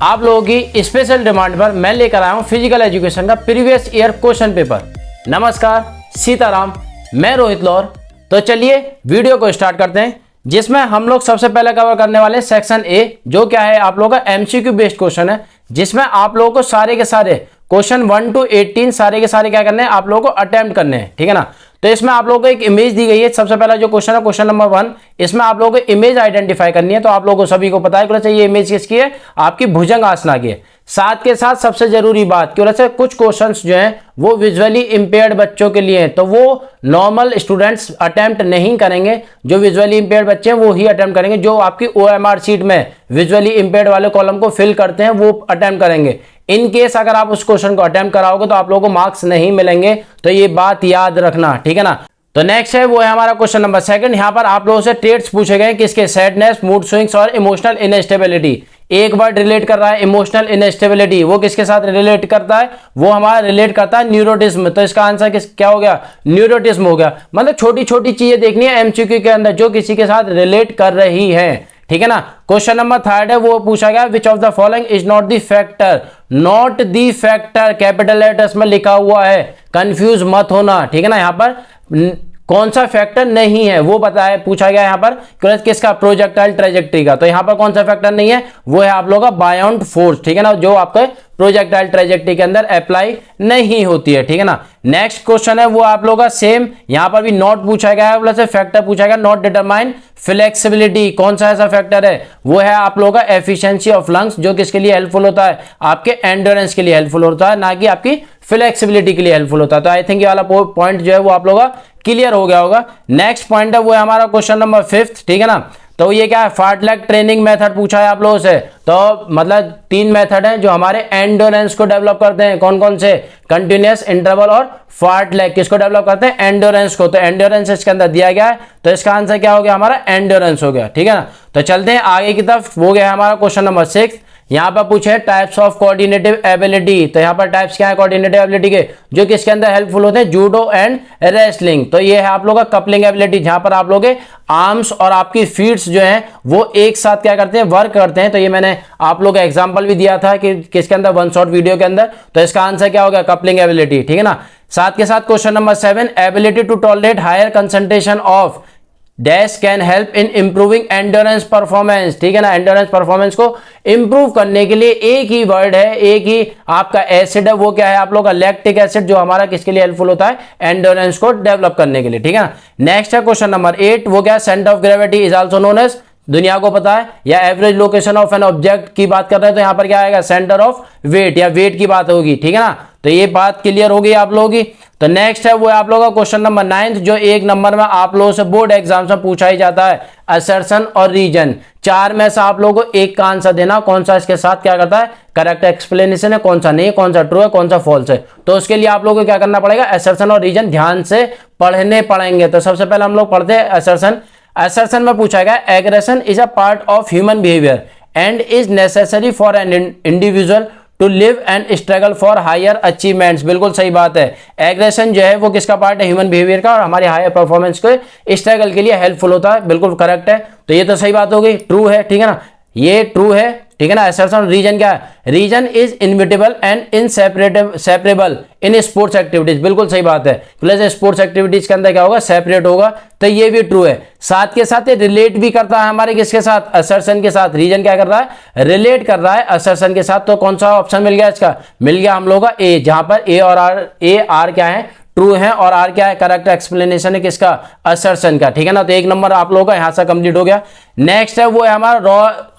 आप लोगों की स्पेशल डिमांड पर मैं लेकर आया हूं फिजिकल एजुकेशन का प्रीवियस ईयर क्वेश्चन पेपर। नमस्कार, सीताराम, मैं रोहित लौर। तो चलिए वीडियो को स्टार्ट करते हैं, जिसमें हम लोग सबसे पहले कवर करने वाले सेक्शन ए, जो क्या है आप लोगों का एमसीक्यू बेस्ड क्वेश्चन है, जिसमें आप लोगों को सारे के सारे क्वेश्चन 1 to 18 सारे के सारे क्या करने हैं, आप लोगों को अटेम्प्ट करने हैं। ठीक है ना। तो इसमें आप लोगों को एक इमेज दी गई है। सबसे पहला जो क्वेश्चन है, क्वेश्चन नंबर 1, इसमें आप लोगों को इमेज आइडेंटिफाई करनी है। तो आप लोगों को सभी को पता है कि ये इमेज किसकी है, आपकी भुजंगासना की है। साथ के साथ सबसे जरूरी बात की वजह से कुछ क्वेश्चंस जो हैं वो विजुअली इंपेयर्ड बच्चों के लिए हैं, तो वो नॉर्मल स्टूडेंट्स अटेम्प्ट नहीं करेंगे। जो विजुअली इंपेयर्ड बच्चे हैं वो ही अटेम्प्ट करेंगे। जो आपकी ओएमआर शीट में विजुअली इंपेयर्ड वाले कॉलम को फिल करते हैं वो अटेम्प्ट करेंगे। इन केस अगर आप उस क्वेश्चन को अटेम्प्ट कराओगे तो आप लोगों को मार्क्स नहीं मिलेंगे, तो ये बात याद रखना। ठीक है ना। तो नेक्स्ट है वो है हमारा क्वेश्चन नंबर 2। यहाँ पर आप लोगों से ट्रेट्स पूछे गए किसके, सैडनेस, मूड स्विंग्स और इमोशनल इनस्टेबिलिटी। एक वर्ड रिलेट कर रहा है, इमोशनल इनस्टेबिलिटी, वो किसके साथ रिलेट करता है, वो हमारा रिलेट करता है न्यूरोटिज्म। तो इसका आंसर क्या हो गया, न्यूरोटिज्म हो गया। मतलब छोटी छोटी चीजें देखनी है एमसीक्यू के अंदर जो किसी के साथ रिलेट कर रही है। ठीक है ना। क्वेश्चन नंबर 3 है, वो पूछा गया विच of the following is not the factor, not the factor capital letters में लिखा हुआ है, कंफ्यूज मत होना। ठीक है ना। यहाँ पर कौन सा फैक्टर नहीं है वो बताया, पूछा गया यहाँ पर किसका, प्रोजेक्टाइल ट्रेजेक्ट्री का। तो यहाँ पर कौन सा फैक्टर नहीं है, वो है आप लोगों का बायोंट फोर्स। ठीक है ना, जो आपके प्रोजेक्टाइल ट्रेजेक्ट्री के अंदर अप्लाई नहीं होती है। ठीक है ना। नेक्स्ट क्वेश्चन है वो आप लोगों का सेम, यहाँ पर भी नॉट पूछा गया है, प्लस फैक्टर पूछा गया, नॉट डिटरमाइन फ्लेक्सिबिलिटी। कौन सा ऐसा फैक्टर है, वो है आप लोगों का एफिशिएंसी ऑफ लंग्स, जो किसके लिए हेल्पफुल होता है, आपके एंड्योरेंस के लिए हेल्पफुल होता है, ना कि आपकी फ्लेक्सिबिलिटी के लिए हेल्पफुल होता है। तो आई थिंक ये वाला पॉइंट जो है वो आप लोगों का क्लियर हो गया होगा। नेक्स्ट पॉइंट है वो है हमारा क्वेश्चन नंबर 5। ठीक है ना। तो ये क्या है, फार्टलेग ट्रेनिंग मेथड पूछा है आप लोगों से। तो मतलब 3 मेथड हैं जो हमारे एंडोरेंस को डेवलप करते हैं। कौन कौन से, कंटिन्यूअस, इंटरवल और फार्टलेग। किसको डेवलप करते हैं, एंडोरेंस को। तो एंडोरेंस इसके अंदर दिया गया है, तो इसका आंसर क्या हो गया, हमारा एंडोरेंस हो गया। ठीक है ना। तो चलते हैं आगे की तरफ, वो गया हमारा क्वेश्चन नंबर 6। यहाँ पर पूछे टाइप्स ऑफ कोऑर्डिनेटिव एबिलिटी। तो यहाँ पर टाइप्स क्या है कोऑर्डिनेटिव एबिलिटी के, जो किसके अंदर हेल्पफुल होते हैं, जूडो एंड रेसलिंग। तो ये है आप लोगों का कपलिंग एबिलिटी, जहां पर आप लोग आर्म्स और आपकी फीट्स जो हैं वो एक साथ क्या करते हैं, वर्क करते हैं। तो ये मैंने आप लोग का एग्जांपल भी दिया था कि किसके अंदर, वन शॉट वीडियो के अंदर। तो इसका आंसर क्या होगा, कपलिंग एबिलिटी। ठीक है ना। साथ के साथ question number 7, ability to tolerate higher concentration of dash can help in improving endurance performance. ठीक है ना। एंडोरेंस परफॉर्मेंस को इंप्रूव करने के लिए एक ही वर्ड है, एक ही आपका एसिड है, वो क्या है आप लोग का लैक्टिक एसिड, जो हमारा किसके लिए हेल्पफुल होता है, एंडोरेंस को डेवलप करने के लिए। ठीक है ना। नेक्स्ट है क्वेश्चन नंबर 8, वो क्या, centre of gravity is also known as, दुनिया को पता है, या average location of an object की बात कर रहे हैं, तो यहां पर क्या आएगा, सेंटर ऑफ वेट या वेट की बात होगी। ठीक है ना। तो ये बात क्लियर होगी आप लोगों की। तो नेक्स्ट है वो आप लोगों का क्वेश्चन नंबर 9, जो 1 नंबर में आप लोगों से बोर्ड एग्जाम में पूछा ही जाता है, असर्शन और रीजन। 4 में से आप लोगों को एक का आंसर देना, कौन सा इसके साथ क्या करता है, करेक्ट एक्सप्लेनेशन है, कौन सा नहीं, कौन सा ट्रू है, कौन सा फॉल्स है। तो उसके लिए आप लोगों को क्या करना पड़ेगा, असर्शन और रीजन ध्यान से पढ़ने पड़ेंगे। तो सबसे पहले हम लोग पढ़ते हैं असर्शन। असर्शन में पूछा गया, aggression is a part of human behaviour and is necessary for an individual to live and struggle for higher achievements. बिल्कुल सही बात है। एग्रेशन जो है वो किसका पार्ट है, ह्यूमन बिहेवियर का, और हमारे हायर परफॉर्मेंस के स्ट्रगल के लिए हेल्पफुल होता है। बिल्कुल करेक्ट है। तो ये तो सही बात हो गई, ट्रू है। ठीक है ना, ये ट्रू है। ठीक है ना। असर्शन, रीजन क्या है, reason is inevitable and inseparable in sports activities. बिल्कुल सही बात है। प्लस स्पोर्ट्स एक्टिविटीज के अंदर क्या होगा, सेपरेट होगा। तो ये भी ट्रू है। साथ के साथ रिलेट भी करता है हमारे किसके साथ, असर्शन के साथ। रीजन क्या कर रहा है, रिलेट कर रहा है असर्शन के साथ। तो कौन सा ऑप्शन मिल गया इसका, मिल गया हम लोग का ए, जहां पर ए और आर क्या है, ट्रू है, और आर क्या है, करेक्ट एक्सप्लेनेशन है किसका, असर्शन का। ठीक है ना। तो 1 नंबर आप लोगों का यहां से कंप्लीट हो गया। नेक्स्ट है वो है हमारा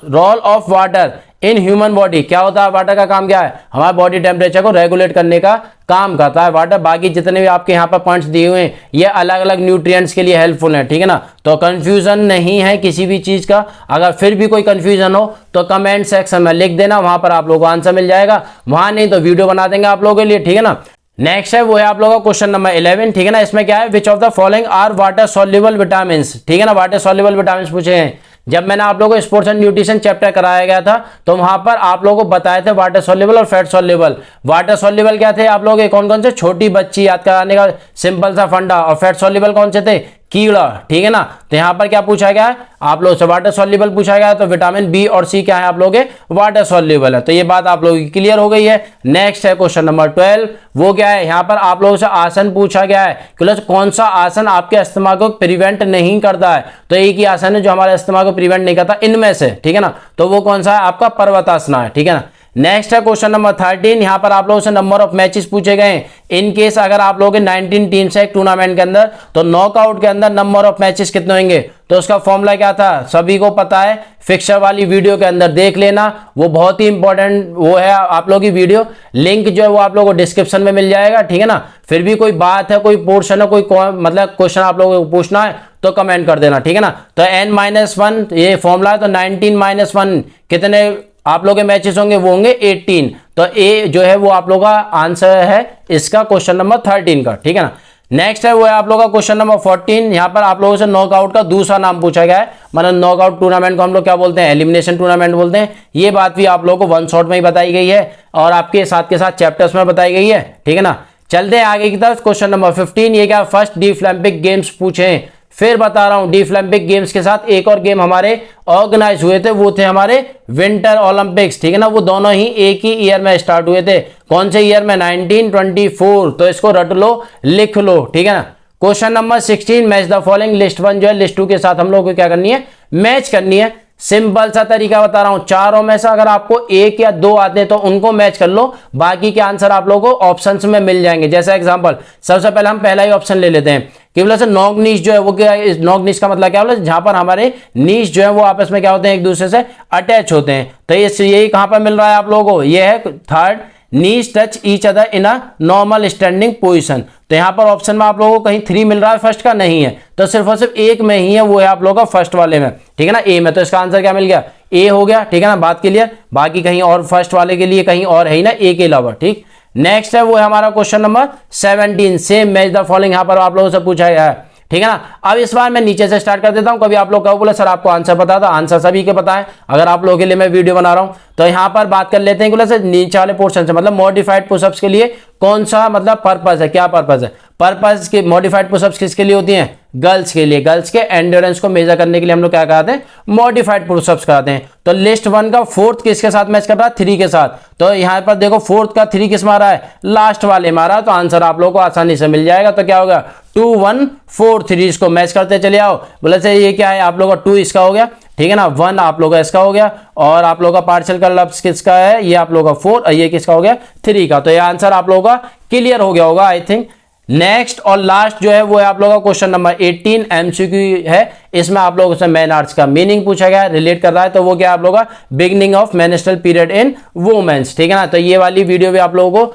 role of water in human body. क्या होता है वाटर का काम, क्या है, हमारे बॉडी टेम्परेचर को रेगुलेट करने का काम करता है वाटर। बाकी जितने भी आपके यहाँ पर पॉइंट्स दिए हुए हैं ये अलग अलग न्यूट्रिएंट्स के लिए हेल्पफुल हैं। ठीक है ना। तो कंफ्यूजन नहीं है किसी भी चीज का। अगर फिर भी कोई कंफ्यूजन हो तो कमेंट सेक्शन में लिख देना, वहां पर आप लोगों को आंसर मिल जाएगा। वहां नहीं तो वीडियो बना देंगे आप लोगों के लिए। ठीक है ना। नेक्स्ट है वो है आप लोगों का क्वेश्चन नंबर 11। ठीक है ना। इसमें क्या है, which of the following are water soluble vitamin. ठीक है ना। वाटर सॉल्युबल विटामिन पूछे हैं। जब मैंने आप लोगों को स्पोर्ट्स एंड न्यूट्रिशन चैप्टर कराया गया था तो वहां पर आप लोगों को बताए थे वाटर सॉल्युबल और फैट सॉल्युबल। वाटर सॉल्युबल क्या थे आप लोगों के, कौन कौन से, छोटी बच्ची याद कराने का सिंपल सा फंडा, और फैट सॉल्युबल कौन से थे, कीड़ा, ठीक है ना। तो यहाँ पर क्या पूछा गया है आप लोग से, वाटर सॉल्युबल पूछा गया है, तो विटामिन बी और सी क्या है आप लोग के, वाटर सॉल्युबल है। तो ये बात आप लोगों की क्लियर हो गई है। नेक्स्ट है क्वेश्चन नंबर 12, वो क्या है, यहाँ पर आप लोगों से आसन पूछा गया है कि कौन सा आसन आपके अस्थमा को प्रिवेंट नहीं करता है। तो एक ही आसन है जो हमारे अस्थमा को प्रिवेंट नहीं करता इनमें से, ठीक है ना। तो वो कौन सा है आपका, पर्वतासना है, ठीक है ना। नेक्स्ट है क्वेश्चन नंबर 13, यहां पर आप लोगों से नंबर ऑफ मैचेस पूछे गए हैं। इन केस अगर आप लोगों के 19 टीम्स है एक टूर्नामेंट के अंदर, तो नॉकआउट के अंदर नंबर ऑफ मैचेस कितने होंगे, तो उसका फॉर्मूला क्या था सभी को पता है, फिक्सर वाली वीडियो के अंदर देख लेना, वो बहुत ही इंपॉर्टेंट वो है आप लोगों की वीडियो, लिंक जो है वो आप लोगों को डिस्क्रिप्शन में मिल जाएगा, ठीक है ना। फिर भी कोई बात है, कोई पोर्शन है, कोई मतलब क्वेश्चन आप लोगों को पूछना है तो कमेंट कर देना, ठीक है ना। तो n-1 ये फॉर्मूला है, तो 19-1 कितने आप लोग के मैचेस होंगे, वो होंगे 18। तो ए जो है वो आप लोग का आंसर है इसका क्वेश्चन नंबर 13 का, ठीक है ना। नेक्स्ट है वो है आप लोग का क्वेश्चन नंबर 14, यहां पर आप लोगों से नॉकआउट का दूसरा नाम पूछा गया है, मतलब नॉकआउट टूर्नामेंट को हम लोग क्या बोलते हैं, एलिमिनेशन टूर्नामेंट बोलते हैं। ये बात भी आप लोगों को वन शॉट में ही बताई गई है और आपके साथ चैप्टर्स में बताई गई है, ठीक है ना। चलते हैं आगे की तरफ, क्वेश्चन नंबर 15, ये क्या फर्स्ट डीफलिम्पिक गेम्स पूछे। फिर बता रहा हूं डीफलिम्पिक गेम्स के साथ एक और गेम हमारे ऑर्गेनाइज हुए थे, वो थे हमारे विंटर ओलंपिक्स, ठीक है ना। वो दोनों ही एक ही ईयर में स्टार्ट हुए थे, कौन से ईयर में, 1924। तो इसको रट लो, लिख लो, ठीक है ना। Question number 16, match the following, list 1 जो है लिस्ट 2 के साथ हम लोग को क्या करनी है, मैच करनी है। सिंपल सा तरीका बता रहा हूं, चारों में से अगर आपको एक या दो आते हैं तो उनको मैच कर लो, बाकी के आंसर आप लोगों को ऑप्शंस में मिल जाएंगे। जैसे एग्जांपल, सबसे पहले हम पहला ही ऑप्शन ले लेते हैं कि बोला सर नॉग नीश जो है वो क्या है, नॉग नीश का मतलब क्या बोला, जहां पर हमारे नीश जो है वो आपस में क्या होते हैं, एक दूसरे से अटैच होते हैं। तो यही कहां पर मिल रहा है आप लोगों को, ये है third, knees touch each other in a normal standing position. तो यहां पर ऑप्शन में आप लोगों को कहीं 3 मिल रहा है, फर्स्ट का नहीं है, तो सिर्फ और सिर्फ एक में ही है, वो है आप लोगों का फर्स्ट वाले में, ठीक है ना, ए में। तो इसका आंसर क्या मिल गया, ए हो गया, ठीक है ना, बात क्लियर। बाकी कहीं और फर्स्ट वाले के लिए कहीं और है ही ना, ए के अलावा, ठीक। नेक्स्ट है वो है हमारा question number 17, same match the following, यहां पर आप लोगों से पूछा गया है, ठीक है ना। अब इस बार मैं नीचे से स्टार्ट कर देता हूं, कभी आप लोग कहो बोले सर आपको आंसर पता था, आंसर सभी के पता है, अगर आप लोगों के लिए मैं वीडियो बना रहा हूं। तो यहां पर बात कर लेते हैं बोले सर नीचे वाले पोर्शन से, मतलब मॉडिफाइड पुशअप्स के लिए कौन सा मतलब पर्पस है, क्या पर्पस है, पर्पस के मॉडिफाइड पुशअप्स किसके लिए होती हैं, गर्ल्स के लिए, गर्ल्स के एंड्योरेंस को मेजर करने के लिए हम लोग क्या कराते हैं, मॉडिफाइड पुशअप्स कराते हैं। तो लिस्ट 1 का फोर्थ किसके साथ मैच कर रहा है, 3 के साथ। तो यहां पर देखो फोर्थ का 3 किस मारा है, लास्ट वाले मारा, तो आंसर आप लोगों को आसानी से मिल जाएगा। तो क्या होगा, 2 1 4 3, इसको मैच करते चले आओ। बोले सर ये क्या है, आप लोगों का 2 इसका हो गया, ठीक है ना, 1 आप लोगों का इसका हो गया, और आप लोगों का पार्शियल का लफ्ज किसका है, ये आप लोगों का 4, और ये किसका हो गया, 3 का। तो ये आंसर आप लोगों का क्लियर हो गया होगा आई थिंक। नेक्स्ट और लास्ट जो है वो है आप लोगों का क्वेश्चन नंबर 18, एमसीक्यू है, इसमें आप लोगों से मैन आर्ट्स का मीनिंग पूछा गया है, रिलेट कर रहा है। तो वो क्या आप लोगों का, beginning of menstrual period in womens, ठीक है ना। तो ये वाली वीडियो भी आप लोगों को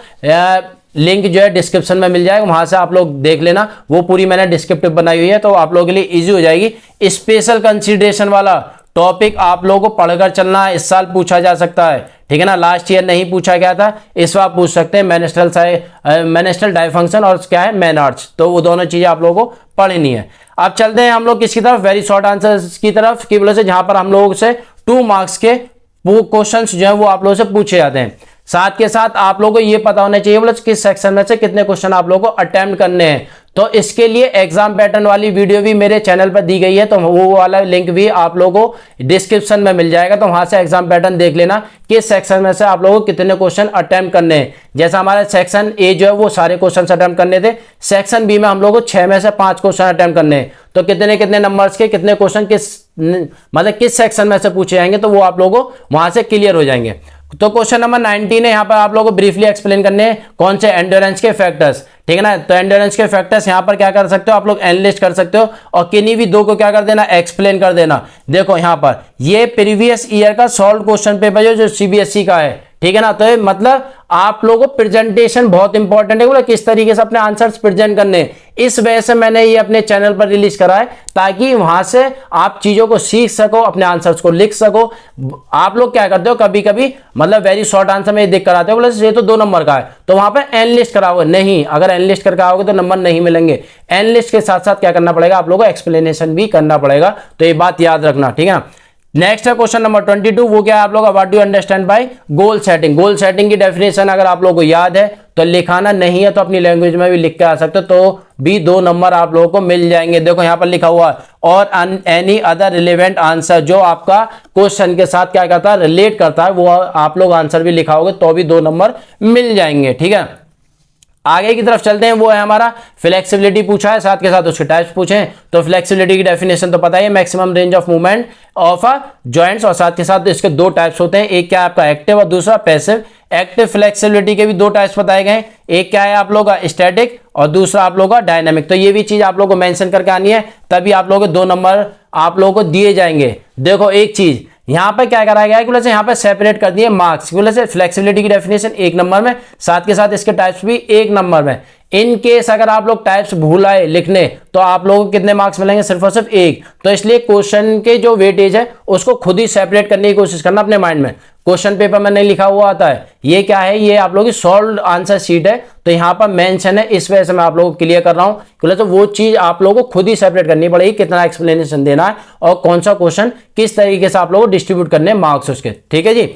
लिंक जो है डिस्क्रिप्शन में मिल जाएगा, वहां से आप लोग देख लेना, वो पूरी मैंने डिस्क्रिप्टिव बनाई हुई है, तो आप लोगों के लिए इजी हो जाएगी। स्पेशल कंसीडरेशन वाला टॉपिक आप लोगों को पढ़कर चलना है, इस साल पूछा जा सकता है, ठीक है ना। लास्ट ईयर नहीं पूछा गया था, इस बार पूछ सकते हैं, मेंस्ट्रुअल डायफंक्शन और क्या है, मैन आर्ट्स, तो वो दोनों चीजें आप लोगों को पढ़नी है। अब चलते हैं हम लोग किसकी तरफ, वेरी शॉर्ट आंसर्स की तरफ, की बोले से जहां पर हम लोगों से 2 मार्क्स के क्वेश्चंस जो है वो आप लोगों से पूछे जाते हैं। साथ के साथ आप लोगों को ये पता होना चाहिए बोले किस सेक्शन में से कितने क्वेश्चन आप लोगों को अटेम्प्ट करने हैं। तो इसके लिए एग्जाम पैटर्न वाली वीडियो भी मेरे चैनल पर दी गई है, तो वो वाला लिंक भी आप लोगों को डिस्क्रिप्शन में मिल जाएगा, तो वहां से एग्जाम पैटर्न देख लेना किस सेक्शन में से आप लोगों को कितने क्वेश्चन अटेम्प्ट करने हैं। जैसा हमारा सेक्शन ए जो है वो सारे क्वेश्चन अटेम्प्ट करने थे, सेक्शन बी में हम लोगों को 6 में से 5 क्वेश्चन अटेम्प्ट करने हैं। तो कितने कितने नंबर्स के कितने क्वेश्चन मतलब किस सेक्शन में से पूछे जाएंगे, तो वो आप लोगों को वहां से क्लियर हो जाएंगे। तो क्वेश्चन नंबर 19 है, यहाँ पर आप लोगों को ब्रीफली एक्सप्लेन करने हैं कौन से एंड्योरेंस के फैक्टर्स, ठीक है ना। तो एंड्योरेंस के फैक्टर्स यहाँ पर क्या कर सकते हो आप लोग, एनालिस्ट कर सकते हो, और किन्हीं भी 2 को क्या कर देना, एक्सप्लेन कर देना। देखो यहाँ पर ये प्रीवियस ईयर का सॉल्व क्वेश्चन पेपर जो सीबीएसई का है, ठीक है ना। तो मतलब आप लोगों को प्रेजेंटेशन बहुत इंपॉर्टेंट है, बोला किस तरीके से अपने आंसर्स प्रेजेंट करने, इस वजह से मैंने ये अपने चैनल पर रिलीज करा है, ताकि वहां से आप चीजों को सीख सको, अपने आंसर्स को लिख सको। आप लोग क्या करते हो कभी कभी, मतलब वेरी शॉर्ट आंसर में देख कर आते हो, बोले ये तो 2 नंबर का है, तो वहां पर एनालिस्ट कराओगे, नहीं, अगर एनालिस्ट करके आओगे तो नंबर नहीं मिलेंगे। एनालिस्ट के साथ साथ क्या करना पड़ेगा, आप लोगों को एक्सप्लेनेशन भी करना पड़ेगा, तो ये बात याद रखना, ठीक है ना। नेक्स्ट है क्वेश्चन नंबर 22, वो क्या है आप लोग, what do you understand by goal setting. Goal setting की डेफिनेशन अगर आप लोगों को याद है तो लिखाना नहीं है तो अपनी लैंग्वेज में भी लिख के आ सकते हो, तो भी 2 नंबर आप लोगों को मिल जाएंगे। देखो यहाँ पर लिखा हुआ है और एनी अदर रिलेवेंट आंसर, जो आपका क्वेश्चन के साथ क्या करता है, रिलेट करता है, वो आप लोग आंसर भी लिखाओगे तो भी 2 नंबर मिल जाएंगे। ठीक है, आगे की तरफ चलते हैं। वो है हमारा फ्लेक्सिबिलिटी पूछा है, साथ के साथ उसके टाइप्स पूछे हैं। तो फ्लेक्सिबिलिटी की डेफिनेशन तो पता ही है, maximum range of movement of a joints, और साथ के साथ इसके 2 टाइप्स होते हैं, एक क्या है आपका एक्टिव और दूसरा पैसिव। एक्टिव फ्लेक्सिबिलिटी के भी 2 टाइप्स बताए गए, एक क्या है आप लोगों का स्टैटिक और दूसरा आप लोगों का डायनामिक। तो ये भी चीज आप लोगों को मेंशन करके आनी है, तभी आप लोगों को 2 नंबर आप लोगों को दिए जाएंगे। देखो एक चीज यहां पर क्या कराया गया है कि यहां पर सेपरेट कर दिए मार्क्स, से फ्लेक्सिबिलिटी की डेफिनेशन 1 नंबर में, साथ के साथ इसके टाइप्स भी 1 नंबर में। इन केस अगर आप लोग टाइप्स भूल आए लिखने तो आप लोगों को कितने मार्क्स मिलेंगे, सिर्फ और सिर्फ 1। तो इसलिए क्वेश्चन के जो वेटेज है उसको खुद ही सेपरेट करने की कोशिश करना अपने माइंड में। क्वेश्चन पेपर में नहीं लिखा हुआ आता है, ये क्या है, ये आप लोगों की सॉल्व आंसर शीट है, तो यहाँ पर मेंशन है, इस वजह से मैं आप लोगों को क्लियर कर रहा हूँ। तो वो चीज आप लोगों को खुद ही सेपरेट करनी पड़ेगी, कितना एक्सप्लेनेशन देना है और कौन सा क्वेश्चन किस तरीके से आप लोगों को डिस्ट्रीब्यूट करने मार्क्स उसके। ठीक है जी,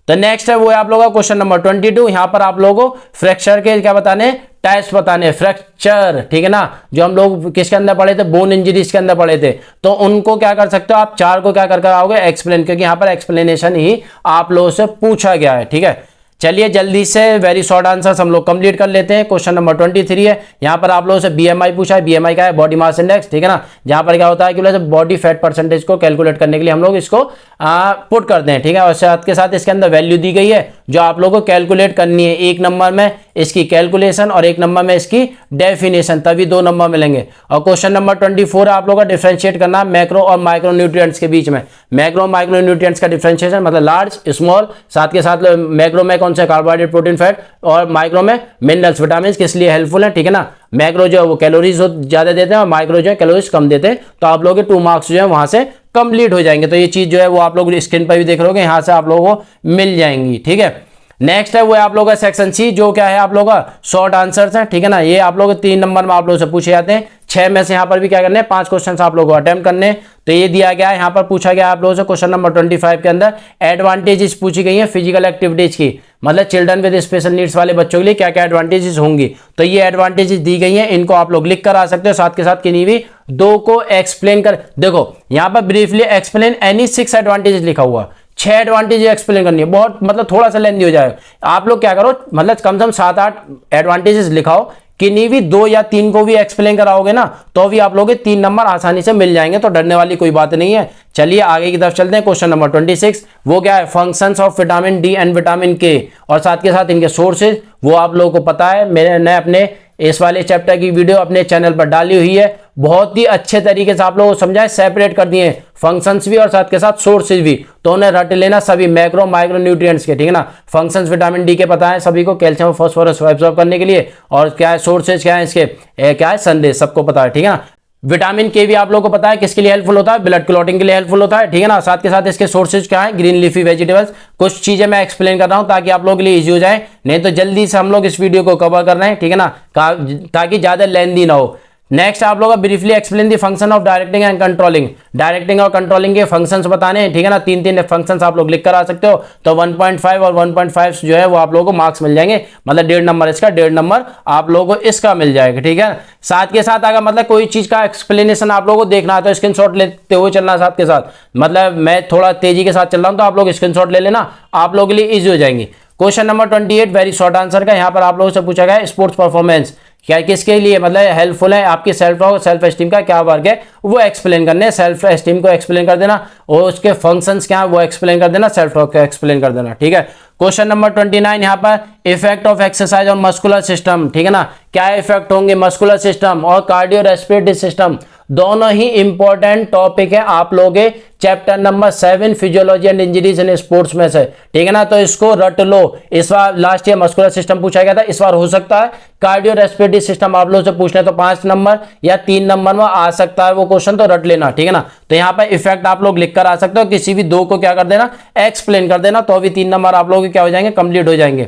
तो नेक्स्ट है वो है आप लोगों का क्वेश्चन नंबर 22। यहां पर आप लोगों को फ्रैक्चर के क्या बताने, टाइप्स बताने। फ्रैक्चर, ठीक है ना, जो हम लोग किसके अंदर पढ़े थे, बोन इंजरीज के अंदर पढ़े थे, तो उनको क्या कर सकते हो आप, 4 को क्या कर आओगे, एक्सप्लेन, क्योंकि यहां पर एक्सप्लेनेशन ही आप लोगों से पूछा गया है। ठीक है, चलिए जल्दी से वेरी शॉर्ट आंसर्स हम लोग कंप्लीट कर लेते हैं। क्वेश्चन नंबर 23 है, यहां पर आप लोगों से बीएमआई पूछा है। बीएमआई क्या है, बॉडी मास इंडेक्स। ठीक है ना, जहां पर क्या होता है कि बॉडी फैट परसेंटेज को कैलकुलेट करने के लिए हम लोग इसको पुट करते हैं। ठीक है, और साथ के साथ इसके अंदर वैल्यू दी गई है जो आप लोगों को कैलकुलेट करनी है। 1 नंबर में इसकी कैलकुलेशन और 1 नंबर में इसकी डेफिनेशन, तभी 2 नंबर मिलेंगे। और क्वेश्चन नंबर 24 आप लोगों का डिफरेंशिएट करना मैक्रो और माइक्रो न्यूट्रिएंट्स के बीच में। मैक्रो माइक्रो न्यूट्रिएंट्स का डिफरेंशिएशन मतलब लार्ज, स्मॉल, साथ के साथ मैक्रो में कौन से कार्बोहाइड्रेट, प्रोटीन, फैट, और माइक्रो में मिनरल्स, विटामिन किस लिए हेल्पफुल है। ठीक है ना, मैक्रो जो है वो कैलोरीज ज्यादा देते हैं और माइक्रो जो है कैलोरीज कम देते हैं। तो आप लोगों के 2 मार्क्स जो है वहां से कंप्लीट हो जाएंगे। तो ये चीज जो है वो आप लोग स्क्रीन पर भी देख रहे हो, यहां से आप लोगों को मिल जाएंगी। ठीक है, नेक्स्ट है वो है आप लोगों का सेक्शन सी, जो क्या है आप लोगों का शॉर्ट आंसर्स है। ठीक है ना, ये आप लोग 3 नंबर में आप लोगों से पूछे जाते हैं। 6 में से यहाँ पर भी क्या करने हैं, 5 क्वेश्चन आप लोगों को अटेम्प्ट करने। तो ये दिया गया है, यहाँ पर पूछा गया आप लोगों से क्वेश्चन नंबर 25 के अंदर एडवांटेजेस पूछी गई है फिजिकल एक्टिविटीज की, मतलब चिल्ड्रन विद स्पेशल नीड्स वाले बच्चों के लिए क्या क्या एडवांटेजेस होंगी। तो ये एडवांटेजेस दी गई हैं, इनको आप लोग लिख कर आ सकते हो, साथ के साथ किन्हीं भी 2 को एक्सप्लेन कर। देखो यहाँ पर ब्रीफली एक्सप्लेन एनी 6 एडवांटेजेस लिखा हुआ, 6 एडवांटेज एक्सप्लेन करनी है, बहुत मतलब थोड़ा सा लेंथी हो जाएगा। आप लोग क्या करो, मतलब कम से कम 7-8 एडवांटेजेस लिखाओ, किन्हीं भी 2 या 3 को भी एक्सप्लेन कराओगे ना तो भी आप लोग 3 नंबर आसानी से मिल जाएंगे, तो डरने वाली कोई बात नहीं है। चलिए आगे की तरफ चलते हैं। क्वेश्चन नंबर 26 वो क्या है, functions of vitamin D and vitamin के, और साथ के साथ इनके सोर्सेज वो आप लोगों को पता है। मैंने अपने इस वाले चैप्टर की वीडियो अपने चैनल पर डाली हुई है, बहुत ही अच्छे तरीके से आप लोगों को समझाए, सेपरेट कर दिए फंक्शंस भी और साथ के साथ सोर्सेज भी, तो उन्हें रट लेना सभी मैक्रो माइक्रो न्यूट्रिएंट्स के। ठीक है ना, फंक्शंस विटामिन डी के पता है सभी को, कैल्शियम और फास्फोरस एब्जॉर्ब करने के लिए, और क्या है सोर्सेज क्या है इसके, क्या है सनरेज, सबको पता है। ठीक है ना, विटामिन के भी आप लोगों को पता है किसके लिए हेल्पफुल होता है, ब्लड क्लॉटिंग के लिए हेल्पफुल होता है। ठीक है ना, साथ के साथ इसके सोर्सेज क्या है, ग्रीन लीफी वेजिटेबल्स। कुछ चीजें मैं एक्सप्लेन कर रहा हूं ताकि आप लोगों के लिए इजी हो जाए, नहीं तो जल्दी से हम लोग इस वीडियो को कवर कर रहे हैं। ठीक है ना, ताकि ज्यादा लेंथी ना हो। नेक्स्ट आप लोग briefly explain the function of directing and controlling, directing और कंट्रोलिंग के फंक्शंस बताने हैं। ठीक है ना, 3 फंक्शंस आप लोग लिख कर आ सकते हो। तो 1.5 और 1.5 जो है वो आप लोगों को मार्क्स मिल जाएंगे, मतलब 1.5 नंबर इसका, 1.5 नंबर आप लोगों को इसका मिल जाएगा। ठीक है, साथ के साथ अगर मतलब कोई चीज का एक्सप्लेनेशन आप लोगों को देखना है तो स्क्रीनशॉट लेते हुए चलना साथ के साथ, मतलब मैं थोड़ा तेजी के साथ चल रहा हूं तो आप लोग स्क्रीनशॉट ले लेना, आप लोगों के लिए इजी हो जाएंगी। Question number 28 very short answer का, यहाँ पर आप लोगों से पूछा गया स्पोर्ट्स परफॉर्मेंस क्या किसके लिए मतलब हेल्पफुल है, आपकी सेल्फ एस्टीम का क्या वर्क है वो एक्सप्लेन करने, सेल्फ एस्टीम को एक्सप्लेन कर देना और उसके फंक्शंस क्या है वो एक्सप्लेन कर देना, सेल्फ टॉक को एक्सप्लेन कर देना। ठीक है, क्वेश्चन नंबर 29 यहाँ पर effect of exercise on muscular system. ठीक है ना, क्या इफेक्ट होंगे मस्कुलर सिस्टम और कार्डियो रेस्पिरेटरी सिस्टम, दोनों ही इंपॉर्टेंट टॉपिक है आप लोग chapter number 7 physiology and injuries in sports में से। ठीक है ना, तो इसको रट लो। इस बार लास्ट ईयर मस्कुलर सिस्टम पूछा गया था, इस बार हो सकता है कार्डियो रेस्पिरेटरी सिस्टम आप लोगों से पूछने, तो 5 नंबर या 3 नंबर में आ सकता है वो क्वेश्चन, तो रट लेना। ठीक है ना, तो यहाँ पर इफेक्ट आप लोग लिख कर आ सकते हो, किसी भी 2 को क्या कर देना एक्सप्लेन कर देना, तो भी 3 नंबर आप लोग क्या हो जाएंगे कंप्लीट हो जाएंगे।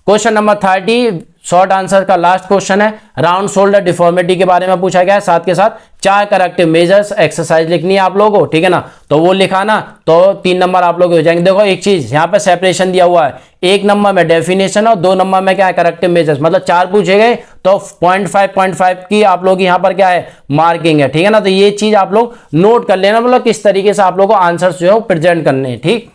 क्वेश्चन नंबर 30 शॉर्ट आंसर का लास्ट क्वेश्चन है। राउंड शोल्डर डिफॉर्मिटी के बारे में पूछा गया है, साथ के साथ 4 करेक्टिव मेजर्स एक्सरसाइज लिखनी है आप लोगों को, ठीक है ना। तो वो लिखाना, तो 3 नंबर आप लोग हो जाएंगे। देखो एक चीज यहाँ पे सेपरेशन दिया हुआ है, 1 नंबर में डेफिनेशन और 2 नंबर में क्या है, करेक्टिव मेजर्स। मतलब 4 पूछे गए तो 0.5 की आप लोग यहाँ पर क्या है, मार्किंग है, ठीक है ना। तो ये चीज आप लोग नोट कर लेना, मतलब किस तरीके से आप लोग को आंसर जो है प्रेजेंट करने हैं, ठीक।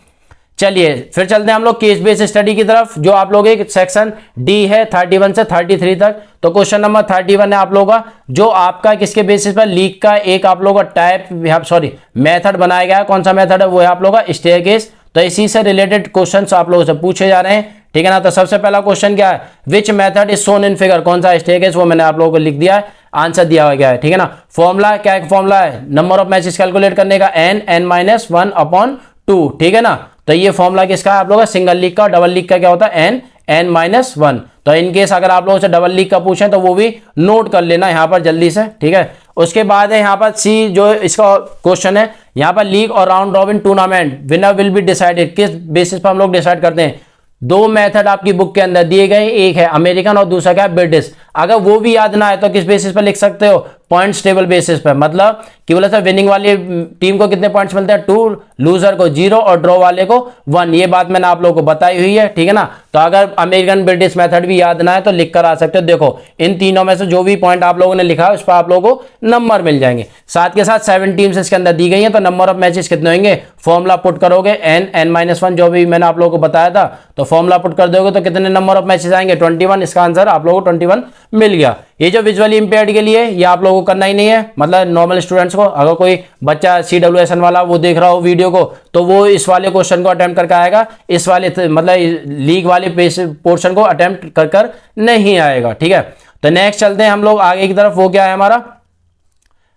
चलिए फिर चलते हैं हम लोग केस बेस्ड स्टडी की तरफ, जो आप लोग एक सेक्शन डी है 31 से 33 तक। तो क्वेश्चन नंबर 31 है आप लोगों का, जो आपका किसके बेसिस पर लीक का एक आप लोगों का टाइप मेथड बनाया गया है। कौन सा मेथड है, वो है आप लोगों का स्टेयरकेस। तो इसी से रिलेटेड क्वेश्चंस आप लोगों से पूछे जा रहे हैं, ठीक है ना। तो सबसे पहला क्वेश्चन क्या है, which method is shown in figure, कौन सा स्टेयरकेस, वो मैंने आप लोगों को लिख दिया है, आंसर दिया गया है, ठीक है ना। फॉर्मूला क्या है, फॉर्मूला है नंबर ऑफ मैचेस कैलकुलेट करने का n(n-1/2), ठीक है ना। तो ये फॉर्मूला किसका है आप लोगों का, सिंगल लीग का। डबल लीग का क्या होता है, n(n-1). तो इनकेस अगर आप लोगों से डबल लीग का पूछें तो वो भी नोट कर लेना यहाँ पर जल्दी से, ठीक है। उसके बाद है यहाँ पर सी, जो इसका क्वेश्चन है यहाँ पर, लीग और round robin tournament winner will be decided, किस बेसिस पर हम लोग डिसाइड करते हैं। 2 मेथड आपकी बुक के अंदर दिए गए, एक है अमेरिकन और दूसरा क्या है, ब्रिटिश। अगर वो भी याद ना है तो किस बेसिस पर लिख सकते हो, पॉइंट्स टेबल बेसिस पर। मतलब कि बोला था विनिंग वाली टीम को कितने पॉइंट्स मिलते हैं, 2, लूजर को 0 और ड्रॉ वाले को 1। ये बात मैंने आप लोगों को बताई हुई है, ठीक है ना। तो अगर अमेरिकन ब्रिटिश मेथड भी याद ना है तो लिख कर आ सकते हो। देखो इन तीनों में से जो भी पॉइंट आप लोगों ने लिखा है उस पर आप लोगों को नंबर मिल जाएंगे। साथ के साथ 7 टीम्स इसके अंदर दी गई है, तो नंबर ऑफ मैचेस कितने होंगे, फॉर्मूला पुट करोगे n(n-1) जो भी मैंने आप लोगों को बताया था, तो फॉर्मूला पुट कर दोगे तो कितने नंबर ऑफ मैचेस आएंगे, 21। इसका आंसर आप लोगों को 21 मिल गया। ये जो विजुअली इंपेयर्ड के लिए ये आप लोगों को करना ही नहीं है, मतलब नॉर्मल स्टूडेंट्स को। अगर कोई बच्चा CWSN वाला वो देख रहा हो वीडियो को, तो वो इस वाले क्वेश्चन को अटेम्प्ट करके आएगा, इस वाले मतलब लीग वाले पोर्शन को अटेम्प्ट कर नहीं आएगा, ठीक है। तो नेक्स्ट चलते हैं हम लोग आगे की तरफ। वो क्या है हमारा,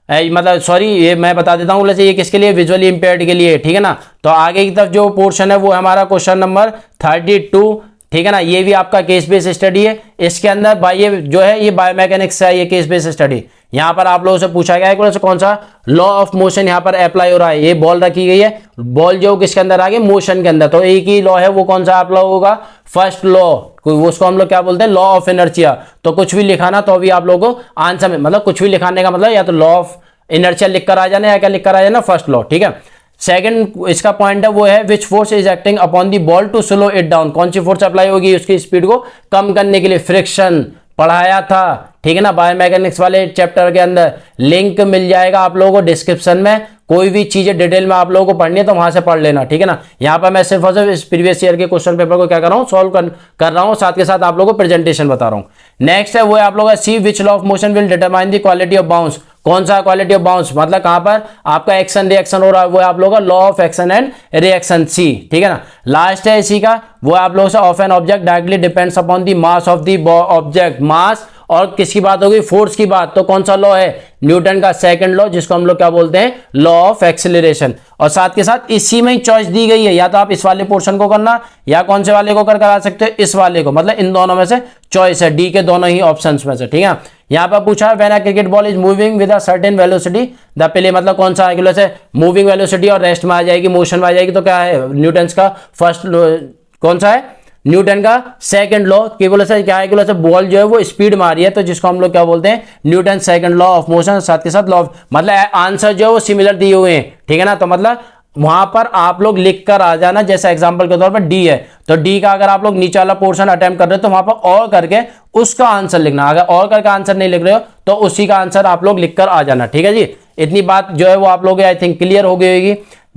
मतलब सॉरी ये मैं बता देता हूँ, ये किसके लिए, विजुअली इंपेयर्ड के लिए, ठीक है ना। तो आगे की तरफ जो पोर्शन है वो है हमारा क्वेश्चन नंबर 32, ठीक है ना। ये भी आपका केस बेस्ड स्टडी है। इसके अंदर ये जो है ये बायोमैकेनिक्स है, ये केस बेस्ड स्टडी। यहाँ पर आप लोगों से पूछा गया है कौन सा लॉ ऑफ मोशन यहाँ पर अप्लाई हो रहा है। ये बॉल रखी गई है, बॉल जो किसके अंदर आ गई, मोशन के अंदर। तो एक ही लॉ है, वो कौन सा आप लोगों का, फर्स्ट लॉ, उसको हम लोग क्या बोलते हैं, लॉ ऑफ इनर्शिया। तो कुछ भी लिखाना तो अभी आप लोगों को आंसर में, मतलब कुछ भी लिखाने का मतलब या तो लॉ ऑफ इनर्शिया लिख कर आ जाना या क्या लिख कर आ जाना, फर्स्ट लॉ, ठीक है। सेकंड इसका पॉइंट है वो है which force is acting upon the ball to slow it down, कौन सी फोर्स अप्लाई होगी उसकी स्पीड को कम करने के लिए, फ्रिक्शन पढ़ाया था, ठीक है ना, बायोमैकेनिक्स वाले चैप्टर के अंदर। लिंक मिल जाएगा आप लोगों को डिस्क्रिप्शन में, कोई भी चीजें डिटेल में आप लोगों को पढ़नी है तो वहां से पढ़ लेना, ठीक है ना। यहाँ पर मैं सिर्फ और सिर्फ इस प्रीवियस ईयर के क्वेश्चन पेपर को क्या कर रहा हूँ, सॉल्व कर रहा हूँ, साथ के साथ आप लोगों को प्रेजेंटेशन बता रहा हूँ। नेक्स्ट है वो है आप लोगों का see, which law of motion will determine the quality of bounce, कौन सा क्वालिटी ऑफ बाउंस, मतलब कहां पर आपका एक्शन रिएक्शन हो रहा है, वो है आप लोगों का law of action and reaction, see, ठीक है ना। लास्ट है इसी का, वो आप लोगों से of an object directly depends upon the mass of the object, mass और किसकी बात होगी, फोर्स की बात। तो कौन सा लॉ है, न्यूटन का सेकंड लॉ, जिसको हम लोग क्या बोलते हैं, लॉ ऑफ एक्सेलरेशन। और साथ के साथ इसी में ही चॉइस दी गई है, या तो आप इस वाले पोर्शन को करना या कौन से वाले को कर आ सकते हो, इस वाले को, मतलब इन दोनों में से चॉइस है, डी के दोनों ही ऑप्शंस में से, ठीक है। यहाँ पर पूछा है when a cricket ball is moving with a certain velocity the play, मतलब कौन सा है, से मूविंग वेलोसिटी और रेस्ट में आ जाएगी, मोशन में आ जाएगी, तो क्या है न्यूटन का फर्स्ट, कौन सा है, न्यूटन का सेकंड लॉ। कि बोले से क्या है कि बोले बॉल जो है वो स्पीड में आ रही है, तो जिसको हम लोग क्या बोलते हैं, Newton second law of motion, साथ के साथ लॉ ऑफ, मतलब आंसर जो है वो सिमिलर दिए हुए हैं, ठीक है ना। तो मतलब वहां पर आप लोग लिख कर आ जाना, जैसे एग्जांपल के तौर पर डी है, तो डी का अगर आप लोग नीचे वाला पोर्शन अटेम्प्ट कर रहे हो तो वहां पर और करके उसका आंसर लिखना, अगर और करके आंसर नहीं लिख रहे हो तो उसी का आंसर आप लोग लिख कर आ जाना, ठीक है जी। इतनी बात जो है वो आप लोग आई थिंक क्लियर हो गई होगी।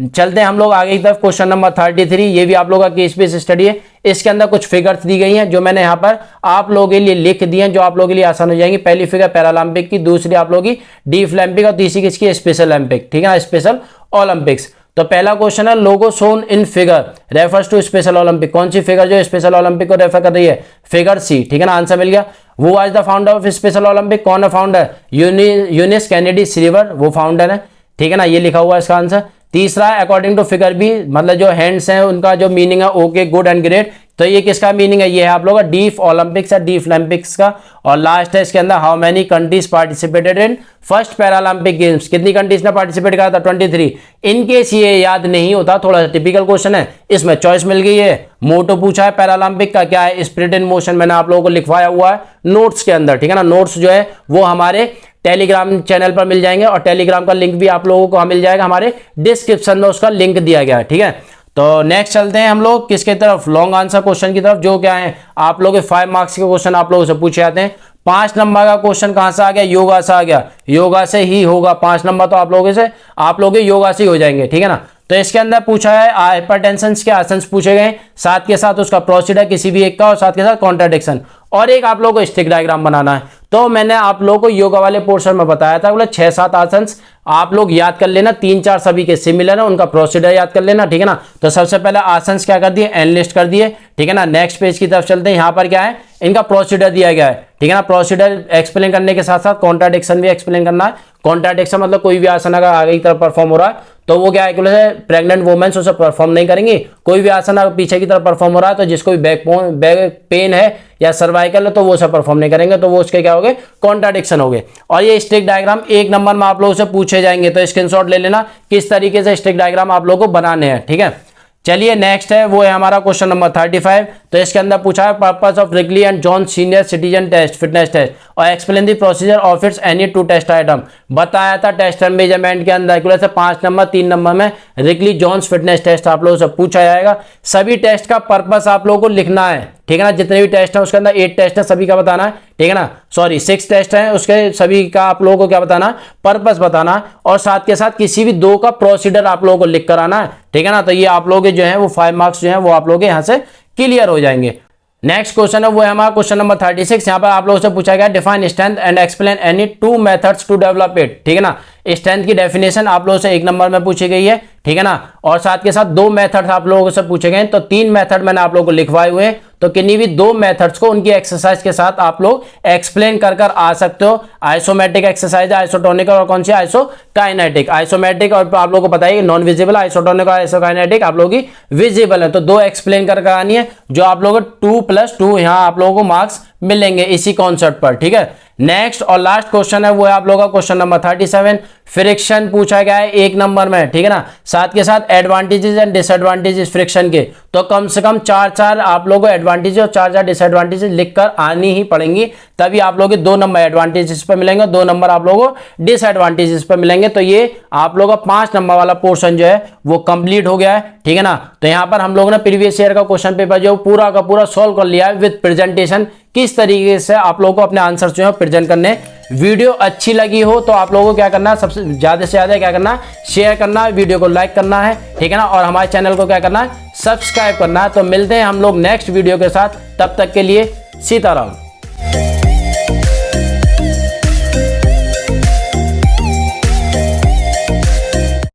चलते हैं हम लोग आगे की तरफ, क्वेश्चन नंबर 33, ये भी आप लोगों का केस बेस्ड स्टडी है। इसके अंदर कुछ फिगर्स दी गई हैं जो मैंने यहाँ पर आप लोगों के लिए लिख दी हैं, जो आप लोगों के लिए आसान हो जाएंगी। पहली फिगर पैरालंपिक की, दूसरी आप लोगों की डीफलैम्पिक और तीसरी किसकी, स्पेशल ओलंपिक, ठीक है ना, स्पेशल ओलंपिक्स। तो पहला क्वेश्चन है logo shown in figure refers to special olympic, कौन सी फिगर जो स्पेशल ओलंपिक को रेफर कर रही है, फिगर सी, ठीक है ना, आंसर मिल गया। वो आज the founder of special olympic, कौन है फाउंडर, यूनिस कैनेडी श्रीवर, वो फाउंडर है, ठीक है ना, ये लिखा हुआ है इसका आंसर। तीसरा है अकॉर्डिंग टू फिगर बी, मतलब जो हैंड्स हैं उनका जो मीनिंग है ओके, गुड एंड ग्रेट, तो ये किसका मीनिंग है, ये है आप लोगों का डीफ ओलंपिक्स या डीफ ओलंपिक्स का। और लास्ट है इसके अंदर, how many countries participated in first Paralympic games, कितनी कंट्रीज ने पार्टिसिपेट करा था, 23। इनकेस ये याद नहीं होता, थोड़ा सा टिपिकल क्वेश्चन है, इसमें चॉइस मिल गई है। मोटो पूछा है पैरालंपिक का, क्या है, स्पिरिट इन मोशन, मैंने आप लोगों को लिखवाया हुआ है नोट्स के अंदर, ठीक है ना। नोट्स जो है वो हमारे टेलीग्राम चैनल पर मिल जाएंगे और टेलीग्राम का लिंक भी आप लोगों को मिल जाएगा, हमारे डिस्क्रिप्शन में उसका लिंक दिया गया है, ठीक है। तो नेक्स्ट चलते हैं हम लोग किसके तरफ, लॉन्ग आंसर क्वेश्चन की तरफ, जो क्या है आप लोगों के 5 मार्क्स के क्वेश्चन आप लोगों से पूछे जाते हैं। 5 नंबर का क्वेश्चन कहां से आ गया, योगा से आ गया, योगा से ही होगा 5 नंबर, तो आप लोग योगा से ही हो जाएंगे, ठीक है ना। तो इसके अंदर पूछा है हाइपरटेंशन के आसन पूछे गए, साथ के साथ उसका प्रोसीडर किसी भी एक का, और साथ के साथ कॉन्ट्राडिक्शन, और एक आप लोगों को स्टिक डायग्राम बनाना है। तो मैंने आप लोगों को योगा वाले पोर्शन में बताया था, बोले 6-7 आसन आप लोग याद कर लेना, 3-4 सभी के सिमिलर है, उनका प्रोसीडर याद कर लेना, ठीक है ना। तो सबसे पहले आसन क्या कर दिए, एनलिस्ट कर दिए, ठीक है ना। नेक्स्ट पेज की तरफ चलते हैं, यहाँ पर क्या है, इनका प्रोसीडर दिया गया है, ठीक है ना। प्रोसीडर एक्सप्लेन करने के साथ साथ कॉन्ट्राडिक्शन भी एक्सप्लेन करना है। कॉन्ट्राडिक्शन मतलब कोई भी आसन अगर आगे की तरफ परफॉर्म हो रहा है तो वो क्या है, प्रेग्नेंट वुमेन्स उसे परफॉर्म नहीं करेंगी। कोई भी आसन अगर पीछे की तरफ परफॉर्म हो रहा है तो जिसको भी बैक पेन है या सर्वाइकल है तो वो उसे परफॉर्म नहीं करेंगे, तो वो उसके क्या हो गए, कॉन्ट्राडिक्शन हो गए। और ये स्टिक डायग्राम 1 नंबर में आप लोगों से पूछे जाएंगे, तो स्क्रीनशॉट ले लेना किस तरीके से स्टिक डायग्राम आप लोगों को बनाने हैं, ठीक है। चलिए नेक्स्ट है, वो है हमारा क्वेश्चन नंबर 35। तो इसके अंदर पूछा है purpose of Rikli and John senior citizen test, fitness test, और explain the procedure of its any 2 test item. बताया था टेस्ट एंड मेजरमेंट के अंदर, से 5 नंबर 3 नंबर में रिकली जॉन्स फिटनेस टेस्ट आप लोगों से पूछा जाएगा। सभी टेस्ट का पर्पस आप लोगों को लिखना है, ठीक है ना। जितने भी टेस्ट है उसके अंदर 8 टेस्ट है, सभी का बताना है, ठीक है ना। सॉरी 6 टेस्ट है, उसके सभी का आप लोगों को क्या बताना, पर्पस बताना, और साथ के साथ किसी भी 2 का प्रोसीडर आप लोगों को लिख कर आना है, ठीक है ना। तो ये आप लोग जो है वो 5 मार्क्स जो है वो आप लोग यहाँ से क्लियर हो जाएंगे। नेक्स्ट क्वेश्चन है वो है हमारा क्वेश्चन नंबर 36। यहाँ पर आप लोगों से पूछा गया define strength and explain any 2 methods to develop it, ठीक है ना। स्ट्रेंथ की डेफिनेशन आप लोगों से 1 नंबर में पूछी गई है, ठीक है ना। और साथ के साथ 2 मेथड्स आप लोगों से पूछे गए, तो 3 मेथड मैंने आप लोगों को लिखवाए हुए हैं। तो किन्हीं भी 2 मेथड्स को उनकी एक्सरसाइज के साथ आप लोग एक्सप्लेन कर आ सकते हो। आइसोमेट्रिक एक्सरसाइज, आइसोटोनिक और कौन सी आइसोकाइनेटिक। आइसोमेट्रिक और आप लोगों को पता है नॉन विजिबल, आइसोटोनिक और आइसोकाइनेटिक आप लोगों की विजिबल है। तो 2 एक्सप्लेन कर आनी है, जो आप लोगों को 2+2 यहाँ आप लोगों को मार्क्स मिलेंगे इसी कॉन्सेप्ट पर, ठीक है। नेक्स्ट और लास्ट क्वेश्चन है वो है आप लोगों का क्वेश्चन नंबर 37। फ्रिक्शन पूछा गया है 1 नंबर में, ठीक है ना। साथ के साथ एडवांटेजेस एंड डिसएडवांटेजेस फ्रिक्शन के, तो कम से कम 4 आप लोगों को एडवांटेजेस और 4 डिसएडवांटेजेस लिखकर आनी ही पड़ेंगी, तभी आप लोगों के 2 नंबर एडवांटेजेस पर मिलेंगे, 2 नंबर आप लोगों को डिसएडवांटेजेस पर मिलेंगे। तो ये आप लोगों का 5 नंबर वाला पोर्शन जो है वो कंप्लीट हो गया है, ठीक है ना। तो यहाँ पर हम लोगों ने प्रीवियस ईयर का क्वेश्चन पेपर जो पूरा का पूरा सॉल्व कर लिया है विद प्रेजेंटेशन, किस तरीके से आप लोगों को अपने आंसर जो है प्रेजेंट करने। वीडियो अच्छी लगी हो तो आप लोगों को क्या करना है, सबसे ज्यादा से ज्यादा क्या करना है, शेयर करना है, वीडियो को लाइक करना है, ठीक है ना। और हमारे चैनल को क्या करना है, सब्सक्राइब करना है। तो मिलते हैं हम लोग नेक्स्ट वीडियो के साथ, तब तक के लिए सीताराम।